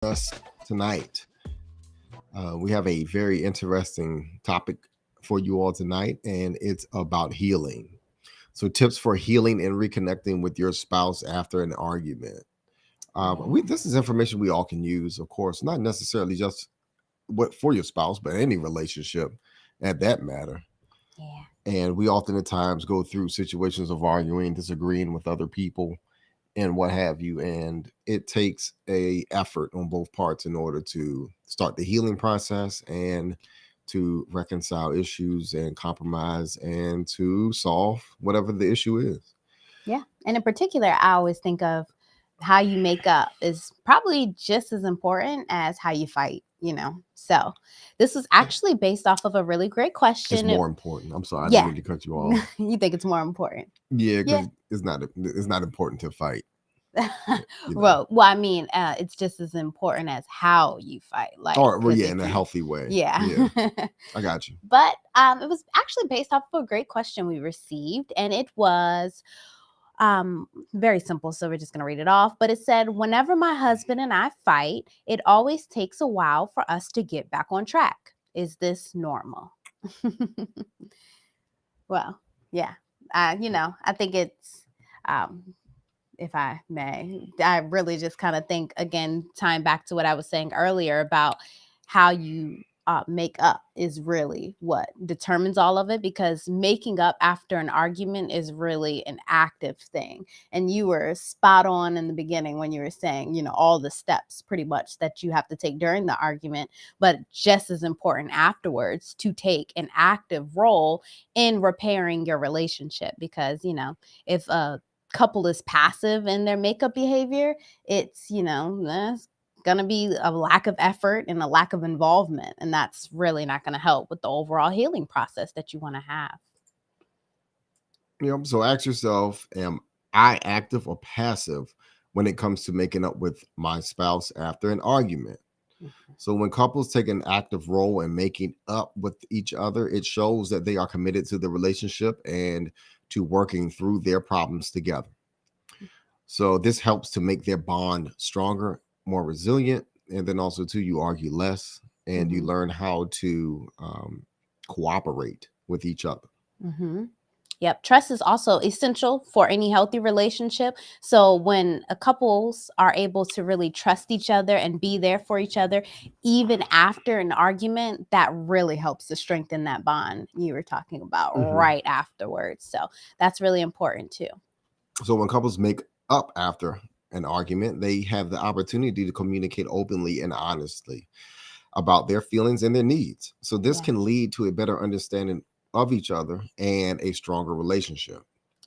us tonight. We have a very interesting topic for you all tonight, and it's about healing. So, tips for healing and reconnecting with your spouse after an argument. This is information we all can use, of course, not necessarily just what for your spouse, but any relationship at that matter. Yeah. And we often at times go through situations of arguing, disagreeing with other people, and what have you. And it takes a effort on both parts in order to start the healing process and to reconcile issues and compromise and to solve whatever the issue is. Yeah. And in particular, I always think of how you make up is probably just as important as how you fight. So this was actually based off of a really great It's question. more important. I'm sorry, I didn't Yeah. mean to cut you off. You think it's more important? Yeah, Yeah. because it's not important to fight. You know. Well, I mean, it's just as important as how you fight. Like, Or well, because yeah, if in a you, healthy way. yeah. Yeah, I got you. But it was actually based off of a great question we received, and it was very simple. So we're just going to read it off. But it said, whenever my husband and I fight, it always takes a while for us to get back on track. Is this normal? Well, yeah. I think it's, um, if I may, I really just kind of think, again, tying back to what I was saying earlier about how you make up is really what determines all of it, because making up after an argument is really an active thing. And you were spot on in the beginning when you were saying, all the steps pretty much that you have to take during the argument, but just as important afterwards to take an active role in repairing your relationship. Because, if a couple is passive in their makeup behavior, it's, that's gonna be a lack of effort and a lack of involvement, and that's really not going to help with the overall healing process that you want to have. So ask yourself, am I active or passive when it comes to making up with my spouse after an argument? Mhm. So when couples take an active role in making up with each other, it shows that they are committed to the relationship and to working through their problems together. So this helps to make their bond stronger, more resilient, and then also too, you argue less and you Mhm. learn how to cooperate with each other. Mhm. Yep. Trust is also essential for any healthy relationship. So when a couples are able to really trust each other and be there for each other, even after an argument, that really helps to strengthen that bond you were talking about Mhm. right afterwards. So that's really important too. So when couples make up after an argument, they have the opportunity to communicate openly and honestly about their feelings and their needs. So this Yeah. can lead to a better understanding of each other and a stronger relationship.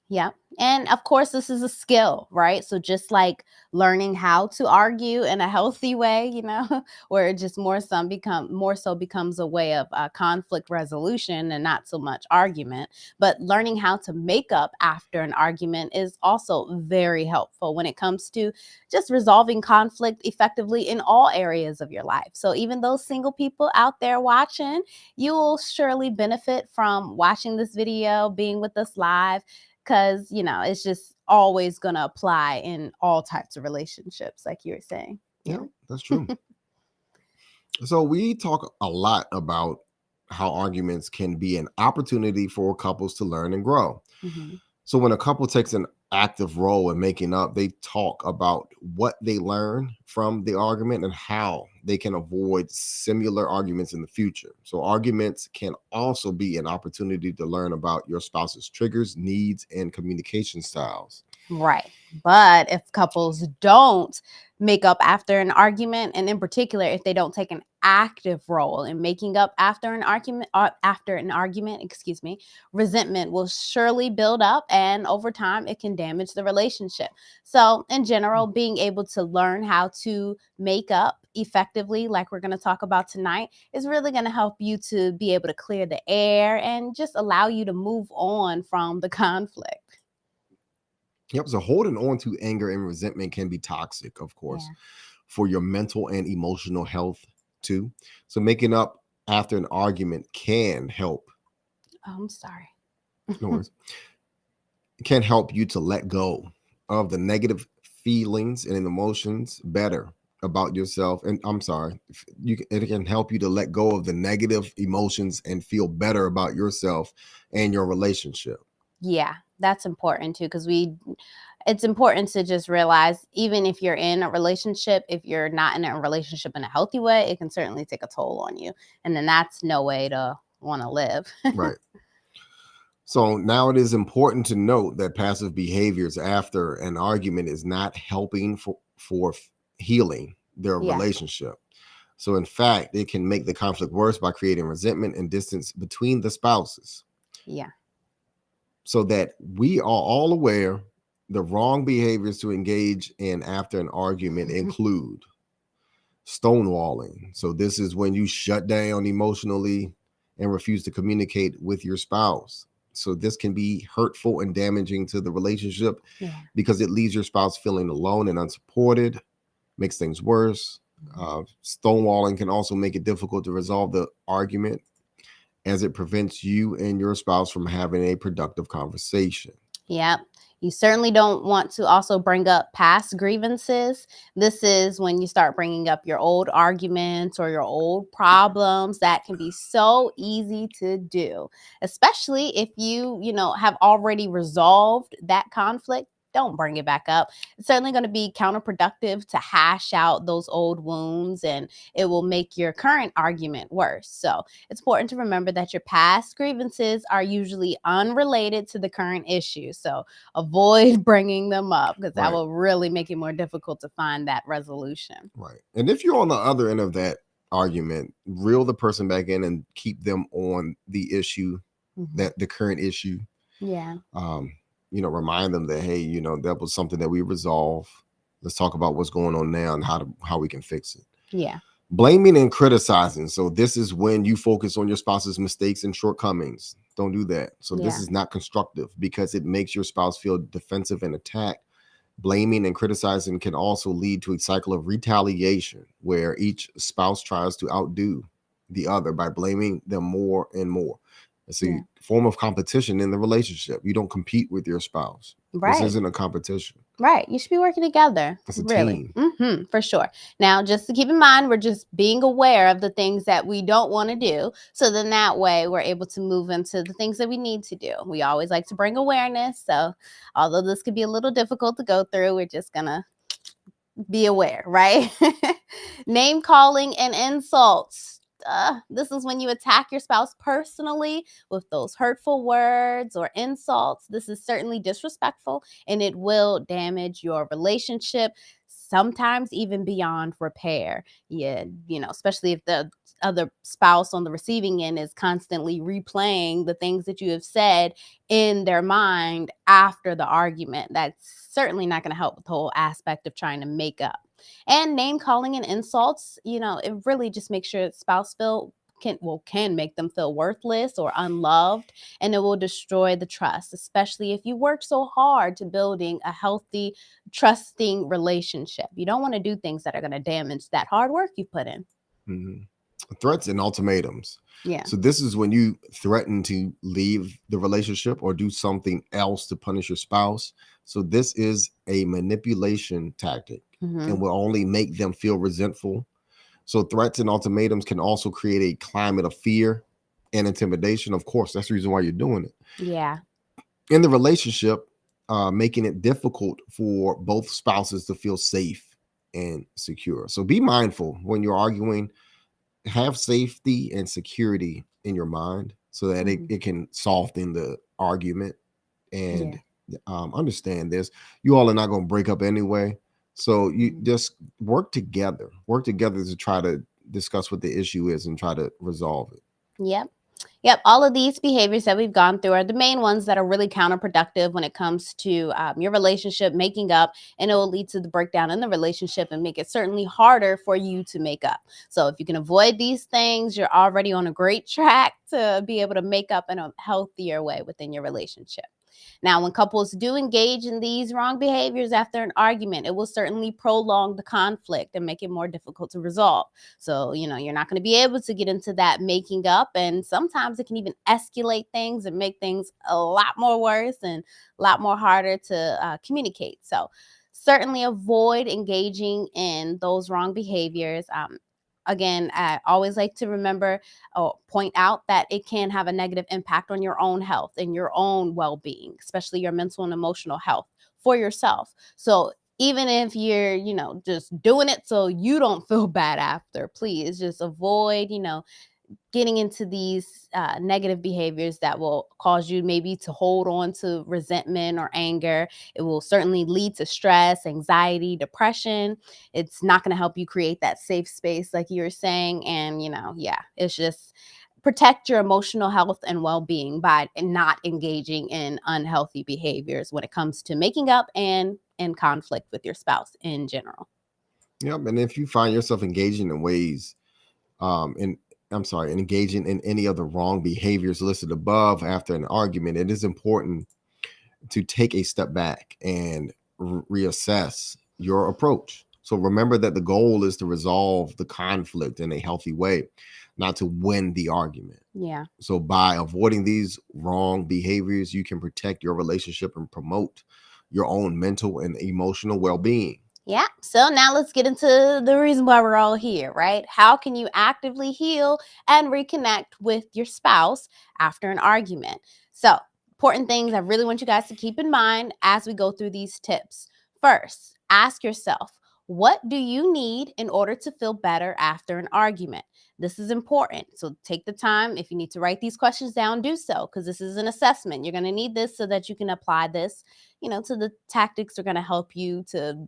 Yeah. And of course, this is a skill, right? So just like learning how to argue in a healthy way, where it just more so becomes a way of conflict resolution and not so much argument. But learning how to make up after an argument is also very helpful when it comes to just resolving conflict effectively in all areas of your life. So even those single people out there watching, you will surely benefit from watching this video, being with us live, because it's just always going to apply in all types of relationships, like you were saying. Yeah. Yeah, that's true. So we talk a lot about how arguments can be an opportunity for couples to learn and grow. Hmm. So when a couple takes an active role in making up, they talk about what they learn from the argument and how they can avoid similar arguments in the future. So arguments can also be an opportunity to learn about your spouse's triggers, needs, and communication styles. Right. But if couples don't make up after an argument, and in particular, if they don't take an active role in making up after an argument, excuse me, resentment will surely build up, and over time, it can damage the relationship. So, in general, being able to learn how to make up effectively, like we're going to talk about tonight, is really going to help you to be able to clear the air and just allow you to move on from the conflict. Yep. So holding on to anger and resentment can be toxic, of course, Yeah. for your mental and emotional health too. So making up after an argument can help. Oh, I'm sorry. No worries. Can help you to let go of the negative feelings and emotions better about yourself, and I'm sorry, it can help you to let go of the negative emotions and feel better about yourself and your relationship. Yeah, that's important too, because it's important to just realize, even if you're in a relationship, if you're not in a relationship in a healthy way, it can certainly take a toll on you. And then that's no way to want to live. Right. So now it is important to note that passive behaviors after an argument is not helping for healing their Yeah. relationship. So in fact, it can make the conflict worse by creating resentment and distance between the spouses. Yeah. So that we are all aware, the wrong behaviors to engage in after an argument include stonewalling. So this is when you shut down emotionally and refuse to communicate with your spouse. So this can be hurtful and damaging to the relationship Yeah. because it leaves your spouse feeling alone and unsupported, makes things worse. Stonewalling can also make it difficult to resolve the argument as it prevents you and your spouse from having a productive conversation. Yep. You certainly don't want to also bring up past grievances. This is when you start bringing up your old arguments or your old problems. That can be so easy to do, especially if have already resolved that conflict. Don't bring it back up. It's certainly going to be counterproductive to hash out those old wounds, and it will make your current argument worse. So it's important to remember that your past grievances are usually unrelated to the current issue. So avoid bringing them up, because that Right, will really make it more difficult to find that resolution. right. And if you're on the other end of that argument, reel the person back in and keep them on the issue, Mhm. that the current issue. Yeah. um, remind them that, hey, that was something that we resolved. Let's talk about what's going on now and how we can fix it. Yeah. Blaming and criticizing. So this is when you focus on your spouse's mistakes and shortcomings. Don't do that. So this Yeah. is not constructive because it makes your spouse feel defensive and attacked. Blaming and criticizing can also lead to a cycle of retaliation where each spouse tries to outdo the other by blaming them more and more. It's a Yeah. form of competition in the relationship. You don't compete with your spouse. This Right. isn't a competition. Right. You should be working together. It's a Really. team. For sure. Now, just to keep in mind, we're just being aware of the things that we don't want to do. So then that way we're able to move into the things that we need to do. We always like to bring awareness. So although this could be a little difficult to go through, we're just going to be aware, right? Name calling and insults. This is when you attack your spouse personally with those hurtful words or insults. This is certainly disrespectful, and it will damage your relationship, sometimes even beyond repair. Yeah, especially if the other spouse on the receiving end is constantly replaying the things that you have said in their mind after the argument. That's certainly not going to help with the whole aspect of trying to make up. And name calling and insults, it really just makes sure that spouse can make them feel worthless or unloved, and it will destroy the trust, especially if you work so hard to building a healthy, trusting relationship. You don't want to do things that are going to damage that hard work you put in. Mhm. Threats and ultimatums. Yeah. So this is when you threaten to leave the relationship or do something else to punish your spouse. So this is a manipulation tactic and Hmm. will only make them feel resentful. So threats and ultimatums can also create a climate of fear and intimidation. Of course, that's the reason why you're doing it Yeah. in the relationship, making it difficult for both spouses to feel safe and secure. So be mindful when you're arguing. Have safety and security in your mind so that it, Hmm. it can soften the argument. And Yeah. understand this, you all are not going to break up anyway, so you Mhm. just work together to try to discuss what the issue is and try to resolve it. Yep. Yep. All of these behaviors that we've gone through are the main ones that are really counterproductive when it comes to your relationship making up, and it will lead to the breakdown in the relationship and make it certainly harder for you to make up. So, if you can avoid these things, you're already on a great track to be able to make up in a healthier way within your relationship. Now, when couples do engage in these wrong behaviors after an argument, it will certainly prolong the conflict and make it more difficult to resolve. So, you're not going to be able to get into that making up. And sometimes it can even escalate things and make things a lot more worse and a lot more harder to communicate. So, certainly avoid engaging in those wrong behaviors. Again, I always like to remember or point out that it can have a negative impact on your own health and your own well-being, especially your mental and emotional health for yourself. So even if you're, just doing it so you don't feel bad after, please just avoid, getting into these negative behaviors that will cause you maybe to hold on to resentment or anger. It will certainly lead to stress, anxiety, depression. It's not going to help you create that safe space, like you were saying. And, yeah, it's just protect your emotional health and well-being by not engaging in unhealthy behaviors when it comes to making up and in conflict with your spouse in general. Yep. And if you find yourself engaging in ways, in I'm sorry, engaging in any of the wrong behaviors listed above after an argument, it is important to take a step back and reassess your approach. So remember that the goal is to resolve the conflict in a healthy way, not to win the argument. Yeah. So by avoiding these wrong behaviors, you can protect your relationship and promote your own mental and emotional well-being. Yeah. So now let's get into the reason why we're all here, right? How can you actively heal and reconnect with your spouse after an argument? So, important things I really want you guys to keep in mind as we go through these tips. First, ask yourself, what do you need in order to feel better after an argument? This is important. So take the time. If you need to write these questions down, do so, because this is an assessment. You're going to need this so that you can apply this, to the tactics that are going to help you to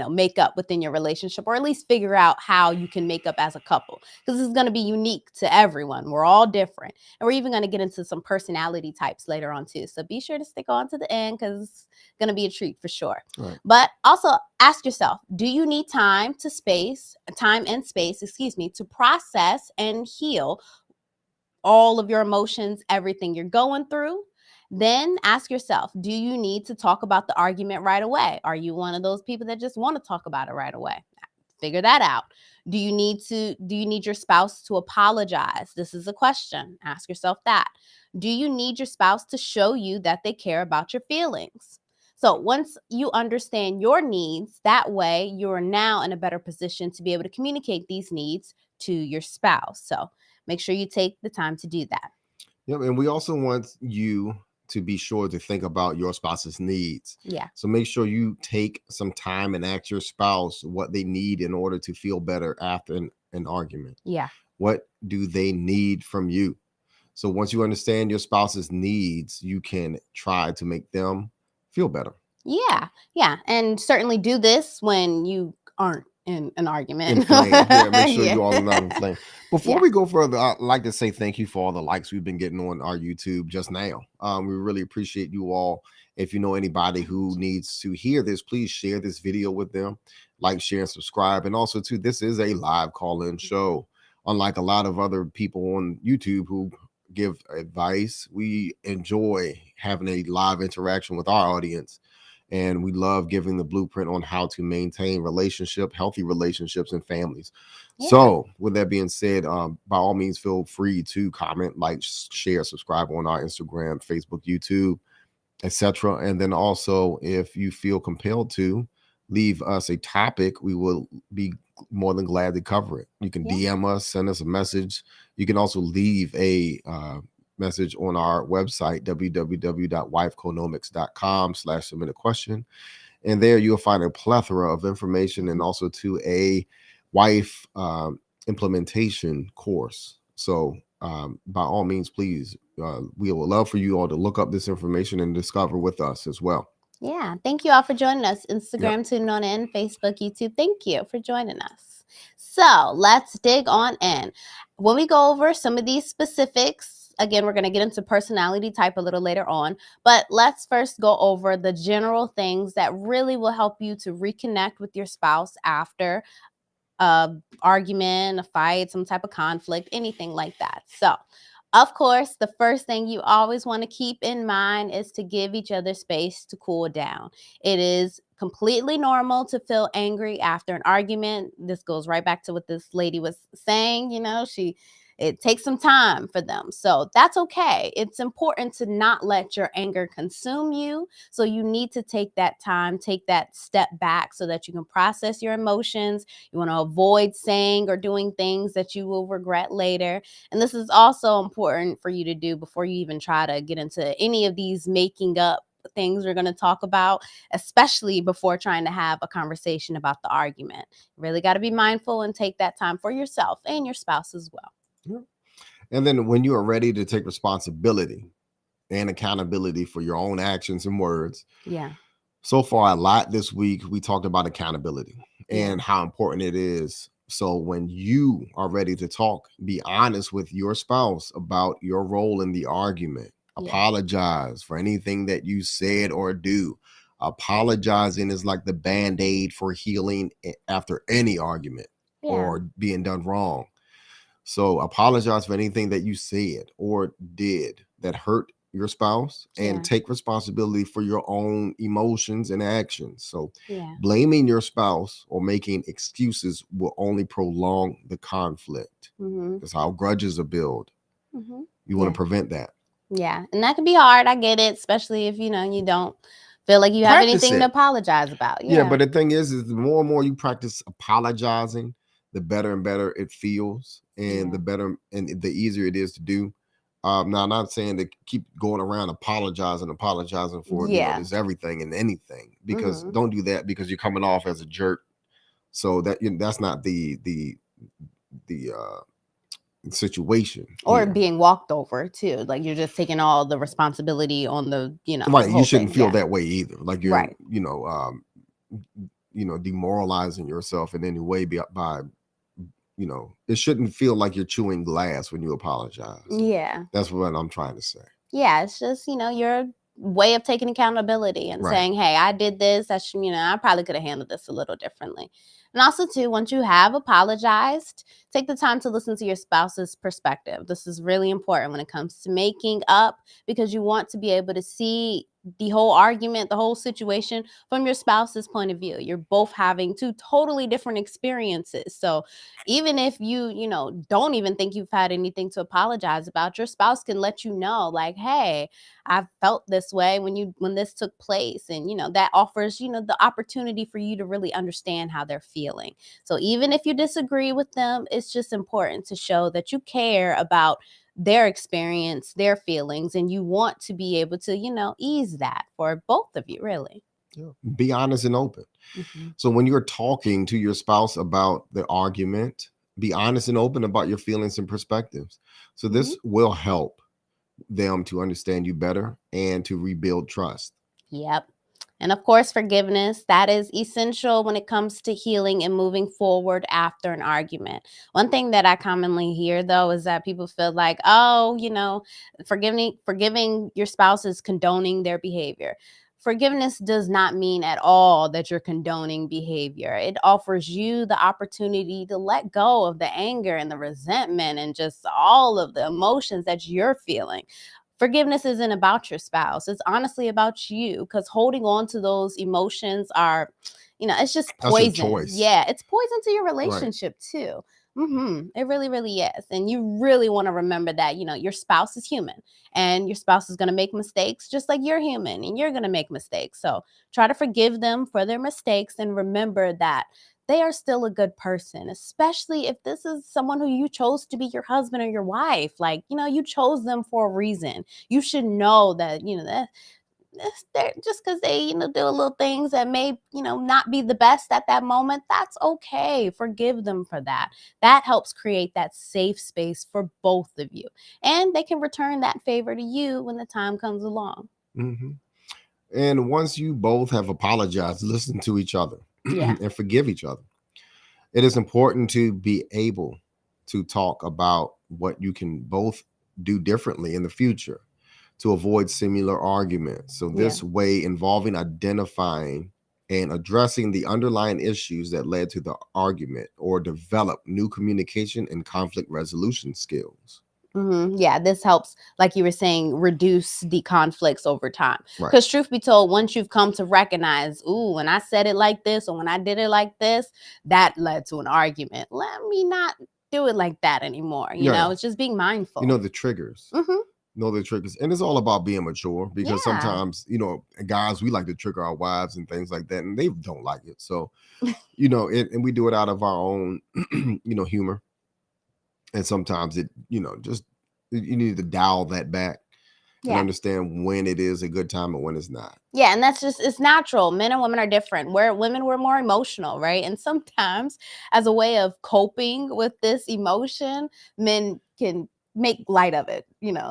make up within your relationship, or at least figure out how you can make up as a couple, because this is going to be unique to everyone. We're all different, and we're even going to get into some personality types later on too, so be sure to stick on to the end because it's going to be a treat for sure. Right. But also ask yourself, do you need time and space, to process and heal all of your emotions, everything you're going through? Then ask yourself, do you need to talk about the argument right away? Are you one of those people that just want to talk about it right away? Figure that out. Do you need your spouse to apologize? This is a question. Ask yourself that. Do you need your spouse to show you that they care about your feelings? So once you understand your needs, that way you're now in a better position to be able to communicate these needs to your spouse. So make sure you take the time to do that. Yep. And we also want you to be sure to think about your spouse's needs. Yeah. So make sure you take some time and ask your spouse what they need in order to feel better after an argument. Yeah. What do they need from you? So once you understand your spouse's needs, you can try to make them feel better. Yeah. Yeah. And certainly do this when you aren't in an argument. Inflamed. Yeah, make sure Yeah. you all are not inflamed. Before Yeah. we go further, I'd like to say thank you for all the likes we've been getting on our YouTube just now. We really appreciate you all. If you know anybody who needs to hear this, please share this video with them. Like, share, and subscribe. And also, too, this is a live call-in show. Unlike a lot of other people on YouTube who give advice, we enjoy having a live interaction with our audience. And we love giving the blueprint on how to maintain healthy relationships and families. Yeah. So with that being said, by all means, feel free to comment, like, share, subscribe on our Instagram, Facebook, YouTube, etc. And then also, if you feel compelled to leave us a topic, we will be more than glad to cover it. You can DM us, send us a message. You can also leave a message on our website, www.wifeconomics.com/submit a question. And there you'll find a plethora of information, and also to a wife implementation course. So by all means, please, we would love for you all to look up this information and discover with us as well. Yeah. Thank you all for joining us. Instagram, Tune On In, Facebook, YouTube. Thank you for joining us. So let's dig on in. When we go over some of these specifics, again, we're going to get into personality type a little later on, but let's first go over the general things that really will help you to reconnect with your spouse after a argument, a fight, some type of conflict, anything like that. So, of course, the first thing you always want to keep in mind is to give each other space to cool down. It is completely normal to feel angry after an argument. This goes right back to what this lady was saying. She It takes some time for them. So that's okay. It's important to not let your anger consume you. So you need to take that time, take that step back so that you can process your emotions. You want to avoid saying or doing things that you will regret later. And this is also important for you to do before you even try to get into any of these making up things we're going to talk about, especially before trying to have a conversation about the argument. You really got to be mindful and take that time for yourself and your spouse as well. Yeah. And then when you are ready to take responsibility and accountability for your own actions and words. Yeah. So far, a lot this week, we talked about accountability Yeah. and how important it is. So when you are ready to talk, be honest with your spouse about your role in the argument. Yeah. Apologize for anything that you said or do. Apologizing is like the band-aid for healing after any argument Yeah. or being done wrong. So apologize for anything that you said or did that hurt your spouse, and Yeah. take responsibility for your own emotions and actions. So Yeah. blaming your spouse or making excuses will only prolong the conflict. Mm-hmm. That's how grudges are built. Mm-hmm. You want Yeah. to prevent that. Yeah. And that can be hard. I get it, especially if, you don't feel like you have Practice anything to it. apologize about. Yeah, Yeah. but the thing is the more and more you practice apologizing, the better and better it feels, and Yeah. the better and the easier it is to do. Now, I'm not saying to keep going around apologizing for Yeah. this everything and anything, because Mm-hmm. don't do that, because you're coming off as a jerk. So that's not the situation Or here. being walked over too. Like you're just taking all the responsibility on the, Right, you whole shouldn't thing. feel Yeah. that way either. Like you're Right. demoralizing yourself in any way by it shouldn't feel like you're chewing glass when you apologize. Yeah. That's what I'm trying to say. Yeah. It's just, your way of taking accountability and Right. saying, hey, I did this. I probably could have handled this a little differently. And also, too, once you have apologized, take the time to listen to your spouse's perspective. This is really important when it comes to making up, because you want to be able to see the whole argument, the whole situation from your spouse's point of view. You're both having two totally different experiences. So even if don't even think you've had anything to apologize about, your spouse can let you know, like, hey, I felt this way when this took place. And, that offers, the opportunity for you to really understand how they're feeling. So even if you disagree with them, it's just important to show that you care about their experience, their feelings, and you want to be able to, ease that for both of you, really. Yeah. Be honest and open. Mm-hmm. So when you're talking to your spouse about the argument, be honest and open about your feelings and perspectives. So Mm-hmm. this will help them to understand you better and to rebuild trust. Yep. And of course, forgiveness, that is essential when it comes to healing and moving forward after an argument. One thing that I commonly hear, though, is that people feel like, oh, forgiving your spouse is condoning their behavior. Forgiveness does not mean at all that you're condoning behavior. It offers you the opportunity to let go of the anger and the resentment and just all of the emotions that you're feeling. Forgiveness isn't about your spouse. It's honestly about you, because holding on to those emotions are, it's just That's your poison. choice. Yeah, it's poison to your Right. relationship too. It really, really is. And you really want to remember that, your spouse is human and your spouse is going to make mistakes just like you're human and you're going to make mistakes. So try to forgive them for their mistakes and remember that they are still a good person, especially if this is someone who you chose to be your husband or your wife. Like, you chose them for a reason. You should know that, they're just because they, do a little things that may, not be the best at that moment. That's okay. Forgive them for that. That helps create that safe space for both of you. And they can return that favor to you when the time comes along. Mm-hmm. And once you both have apologized, listen to each other Yeah. and forgive each other. It is important to be able to talk about what you can both do differently in the future to avoid similar arguments. So, Yeah. this way, involving identifying and addressing the underlying issues that led to the argument, or develop new communication and conflict resolution skills. Mm-hmm. Yeah, this helps, like you were saying, reduce the conflicts over time. Right. Because truth be told, once you've come to recognize, ooh, when I said it like this or when I did it like this, that led to an argument. Let me not do it like that anymore. Yeah. It's just being You mindful. know the triggers. Hmm. Know the triggers. And it's all about being mature because Yeah. sometimes, guys, we like to trigger our wives and things like that, and they don't like it. So, and we do it out of our own, humor. And sometimes it, just you need to dial that back and Yeah. understand when it is a good time and when it's not. Yeah, and that's just it's natural. Men and women are different. We're more emotional, right? And sometimes as a way of coping with this emotion, men can make light of it,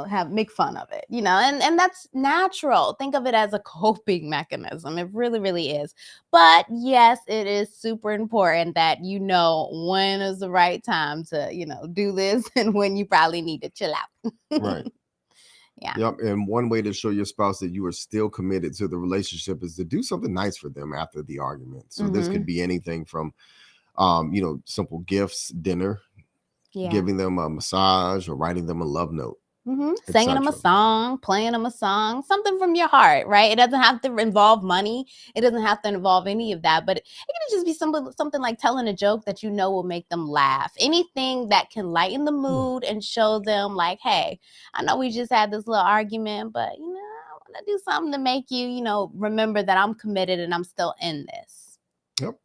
have make fun of it, and that's natural. Think of it as a coping mechanism. It really, really is. But yes, it is super important that when is the right time to, do this and when you probably need to chill out. Right. Yeah. Yep. And one way to show your spouse that you are still committed to the relationship is to do something nice for them after the argument. So this could Mhm. be anything from, simple gifts, dinner, Yeah. giving them a massage, or writing them a love note, Singing them a etc. song, playing them a song, something from your heart, right? It doesn't have to involve money. It doesn't have to involve any of that, but it can just be something like telling a joke that will make them laugh. Anything that can lighten the mood and show them, like, hey, I know we just had this little argument, but I want to do something to make you, remember that I'm committed and I'm still in this. Yep.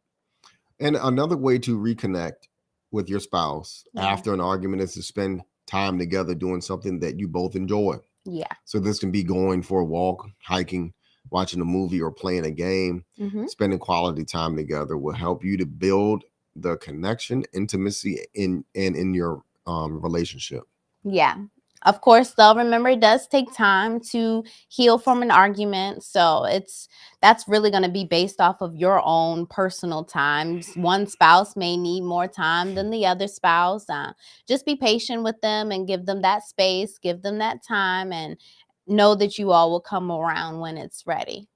And another way to reconnect with your spouse Yeah. after an argument is to spend time together doing something that you both enjoy. Yeah. So this can be going for a walk, hiking, watching a movie, or playing a game. Mm-hmm. Spending quality time together will help you to build the connection, intimacy in your relationship. Yeah. Of course, though, remember it does take time to heal from an argument. So that's really going to be based off of your own personal times. One spouse may need more time than the other spouse. Just be patient with them and give them that space, give them that time, and know that you all will come around when it's ready.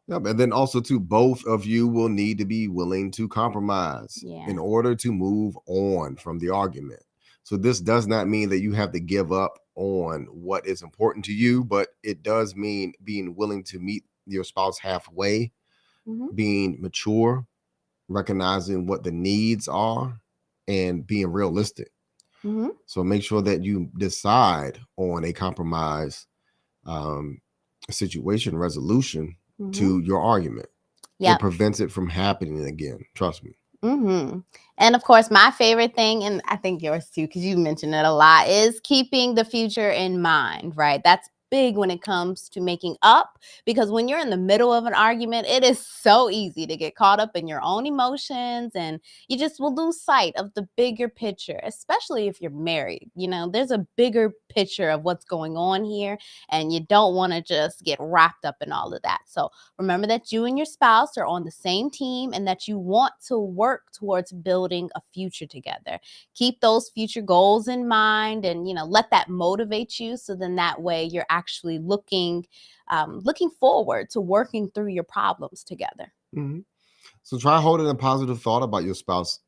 Yep. And then also, too, both of you will need to be willing to compromise Yeah. in order to move on from the argument. So this does not mean that you have to give up on what is important to you, but it does mean being willing to meet your spouse halfway, Mm-hmm. being mature, recognizing what the needs are, and being realistic. Mm-hmm. So make sure that you decide on a compromise um, situation resolution Mm-hmm. to your argument. It Yep. prevents it from happening again. Trust me. And of course, my favorite thing, and I think yours too, because you mentioned it a lot, is keeping the future in mind, right? That's big when it comes to making up, because when you're in the middle of an argument, it is so easy to get caught up in your own emotions, and you just will lose sight of the bigger picture, especially if you're married. There's a bigger picture of what's going on here, and you don't want to just get wrapped up in all of that. So remember that you and your spouse are on the same team and that you want to work towards building a future together. Keep those future goals in mind, and let that motivate you, so then that way you're actually looking forward to working through your problems together. Mhm. So try holding a positive thought about your spouse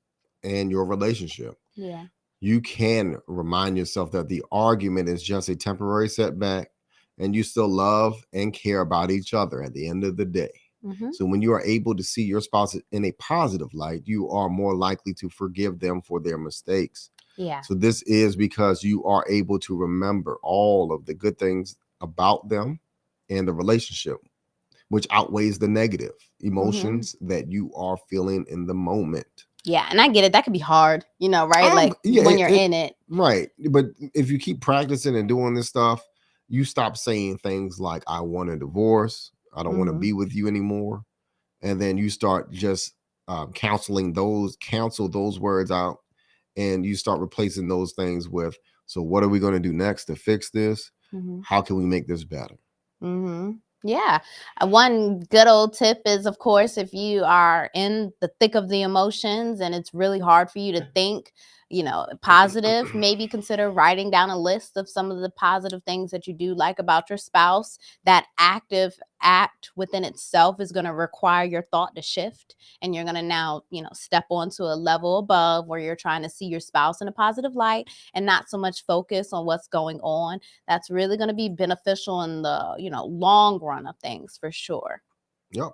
and your relationship. Yeah. You can remind yourself that the argument is just a temporary setback and you still love and care about each other at the end of the day. Hmm. So when you are able to see your spouse in a positive light, you are more likely to forgive them for their mistakes. Yeah. So this is because you are able to remember all of the good things about them and the relationship, which outweighs the negative Hmm. emotions that you are feeling in the moment. Yeah, and I get it. That could be hard, right? Like Yeah, when you're in it. right. But if you keep practicing and doing this stuff, you stop saying things like, I want a divorce, I don't want to Hmm. be with you anymore. And then you start just counsel those words out, and you start replacing those things with, so what are we going to do next to fix this? Hmm. How can we make this better? Yeah. One good old tip is, of course, if you are in the thick of the emotions and it's really hard for you to think, positive, maybe consider writing down a list of some of the positive things that you do like about your spouse. That active act within itself is going to require your thought to shift. And you're going to now, step onto a level above where you're trying to see your spouse in a positive light and not so much focus on what's going on. That's really going to be beneficial in the long run of things, for sure. Yep.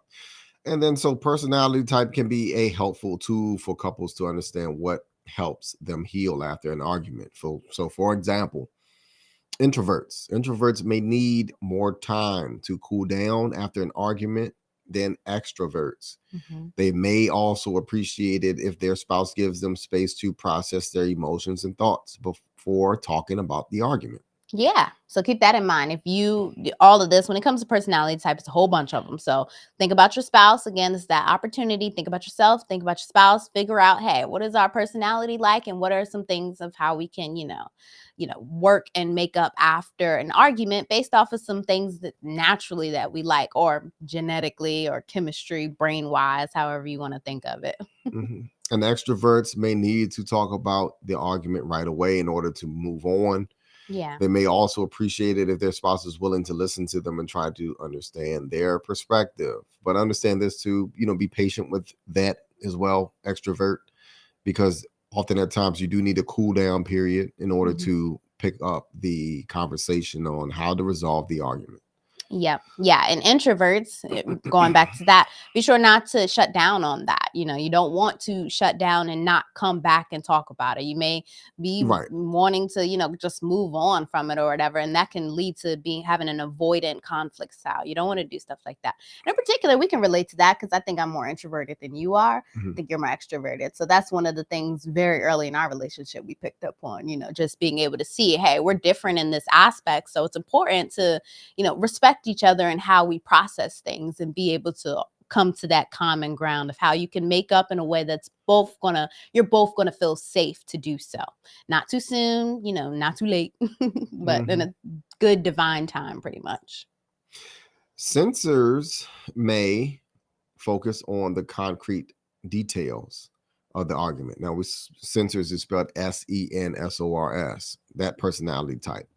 And then so personality type can be a helpful tool for couples to understand what helps them heal after an argument. So for example, introverts may need more time to cool down after an argument than extroverts. Mhm. They may also appreciate it if their spouse gives them space to process their emotions and thoughts before talking about the argument. Yeah. So keep that in mind. If you all of this, when it comes to personality type, it's a whole bunch of them. So think about your spouse. Again, it's that opportunity. Think about yourself. Think about your spouse. Figure out, hey, what is our personality like, and what are some things of how we can, work and make up after an argument based off of some things that naturally that we like, or genetically, or chemistry, brain wise, however you want to think of it. hmm And extroverts may need to talk about the argument right away in order to move on. Yeah. They may also appreciate it if their spouse is willing to listen to them and try to understand their perspective. But understand this too, be patient with that as well, extrovert, because often at times you do need a cool down period in order Mhm. to pick up the conversation on how to resolve the argument. Yep. Yeah. And introverts, going back to that, be sure not to shut down on that. You don't want to shut down and not come back and talk about it. You may be Right. wanting to, just move on from it or whatever. And that can lead to being having an avoidant conflict style. You don't want to do stuff like that. And in particular, we can relate to that because I think I'm more introverted than you are. I Mhm. think you're more extroverted. So that's one of the things very early in our relationship we picked up on, just being able to see, hey, we're different in this aspect. So it's important to respect each other and how we process things and be able to come to that common ground of how you can make up in a way that's you're both gonna feel safe to do so. Not too soon, not too late, but in Mhm. a good divine time, pretty much. Sensors may focus on the concrete details of the argument. Now, with sensors is spelled Sensors, that personality type.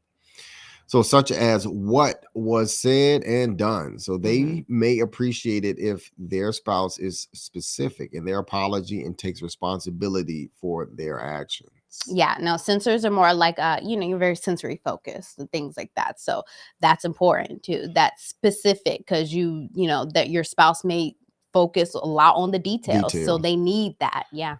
So, such as what was said and done. So, Hmm. they may appreciate it if their spouse is specific in their apology and takes responsibility for their actions. Yeah, no, sensors are more like you're very sensory focused and things like that. So that's important too. That's specific because that your spouse may focus a lot on the details. So Details. they need that. Yeah.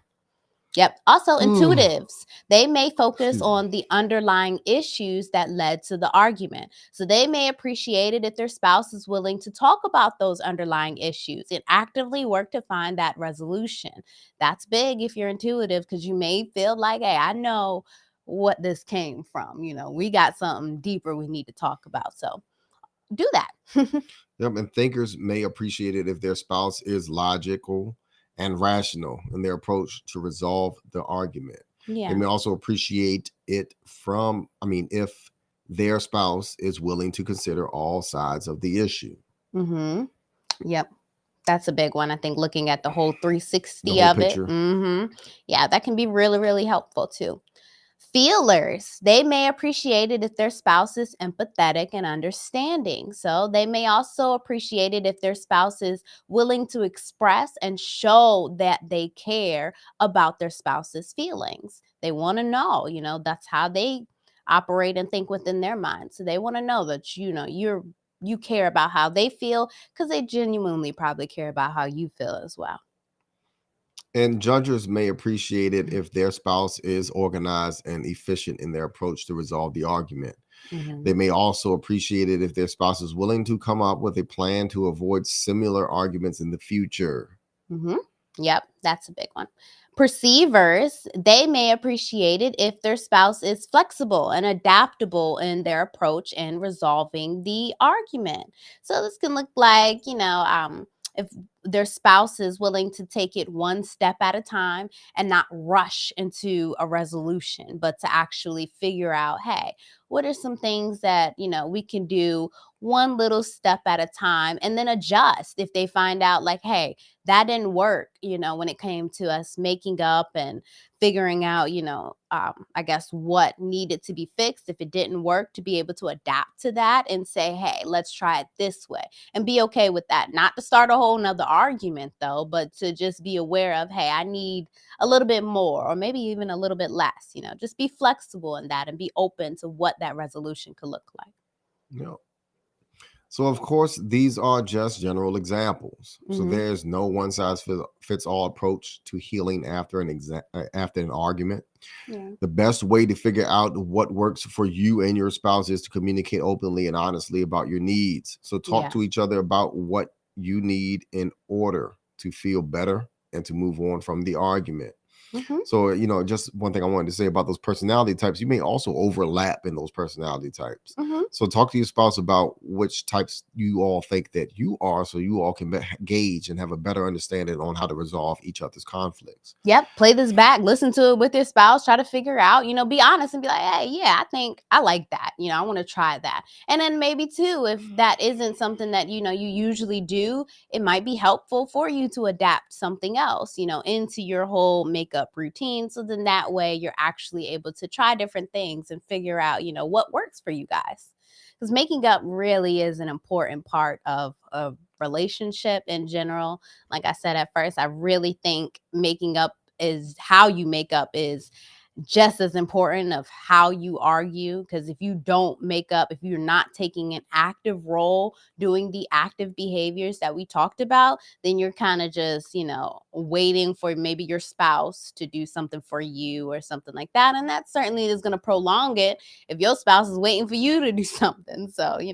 Yep. Also, intuitives, they may focus Excuse me. on the underlying issues that led to the argument. So they may appreciate it if their spouse is willing to talk about those underlying issues and actively work to find that resolution. That's big if you're intuitive because you may feel like, hey, I know what this came from. We got something deeper we need to talk about. So do that. Yep, and thinkers may appreciate it if their spouse is logical and rational in their approach to resolve the argument. They Yeah. may also appreciate it if their spouse is willing to consider all sides of the issue, Mm-hmm. Yep. That's a big one. I think looking at the whole the 360 whole of it. picture. Yeah, that can be really, really helpful too. Feelers, they may appreciate it if their spouse is empathetic and understanding. So they may also appreciate it if their spouse is willing to express and show that they care about their spouse's feelings. They want to know, that's how they operate and think within their mind. So they want to know that you care about how they feel because they genuinely probably care about how you feel as well. And judges may appreciate it if their spouse is organized and efficient in their approach to resolve the argument. They Mhm. may also appreciate it if their spouse is willing to come up with a plan to avoid similar arguments in the future. Hmm. Yep, that's a big one. Perceivers, they may appreciate it if their spouse is flexible and adaptable in their approach in resolving the argument. So this can look like, if their spouse is willing to take it one step at a time and not rush into a resolution, but to actually figure out, hey, what are some things that, we can do one little step at a time and then adjust if they find out like, hey, that didn't work, when it came to us making up and figuring out, I guess what needed to be fixed. If it didn't work, to be able to adapt to that and say, hey, let's try it this way and be okay with that. Not to start a whole nother argument though, but to just be aware of, hey, I need a little bit more or maybe even a little bit less, just be flexible in that and be open to what that resolution could look like. You know, So, of course, these are just general examples. So, Mm-hmm. there's no one size fits all approach to healing after after an argument. Yeah. The best way to figure out what works for you and your spouse is to communicate openly and honestly about your needs. So, talk Yeah. to each other about what you need in order to feel better and to move on from the argument. Mm-hmm. So, just one thing I wanted to say about those personality types, you may also overlap in those personality types. Mm-hmm. So, talk to your spouse about which types you all think that you are so you all can gauge and have a better understanding on how to resolve each other's conflicts. Yep. Play this back, listen to it with your spouse, try to figure out, be honest and be like, hey, yeah, I think I like that. I want to try that. And then maybe too, if that isn't something that, you usually do, it might be helpful for you to adapt something else, into your whole makeup routine. So then that way you're actually able to try different things and figure out, what works for you guys. Because making up really is an important part of a relationship in general. Like I said at first, I really think making up is how you make up is just as important of how you argue, because if you don't make up, if you're not taking an active role doing the active behaviors that we talked about, then you're kind of just waiting for maybe your spouse to do something for you or something like that, and that certainly is going to prolong it if your spouse is waiting for you to do something. So you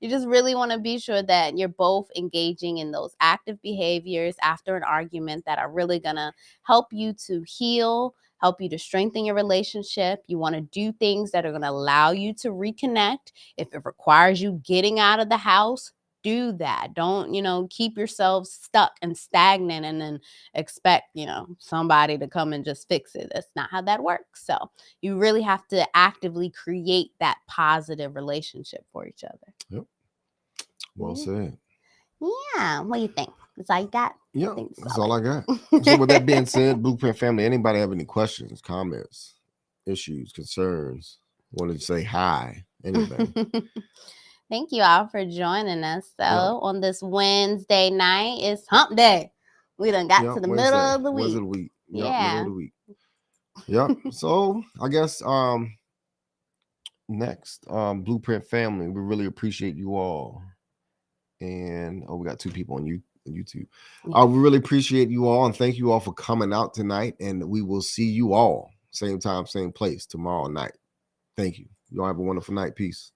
just really want to be sure that you're both engaging in those active behaviors after an argument that are really going to help you to heal, help you to strengthen your relationship. You want to do things that are going to allow you to reconnect. If it requires you getting out of the house, do that. Don't, keep yourself stuck and stagnant and then expect, somebody to come and just fix it. That's not how that works. So you really have to actively create that positive relationship for each other. Yep. Well Yeah. said. Yeah. What do you think? That's all you got? I Yeah, think that's solid. all I got. So, with that being said, Blueprint family, anybody have any questions, comments, issues, concerns, wanted to say hi, anything? Thank you all for joining us. So Yep. on this Wednesday night, it's hump day. We done got Yep. to the middle Wednesday. of the Wednesday week. of the week. Yep. Middle of Yeah. the week. Yep. So I guess next, Blueprint family, we really appreciate you all. And we got two people on YouTube. Yeah. We really appreciate you all and thank you all for coming out tonight. And we will see you all same time, same place tomorrow night. Thank you. You all have a wonderful night. Peace.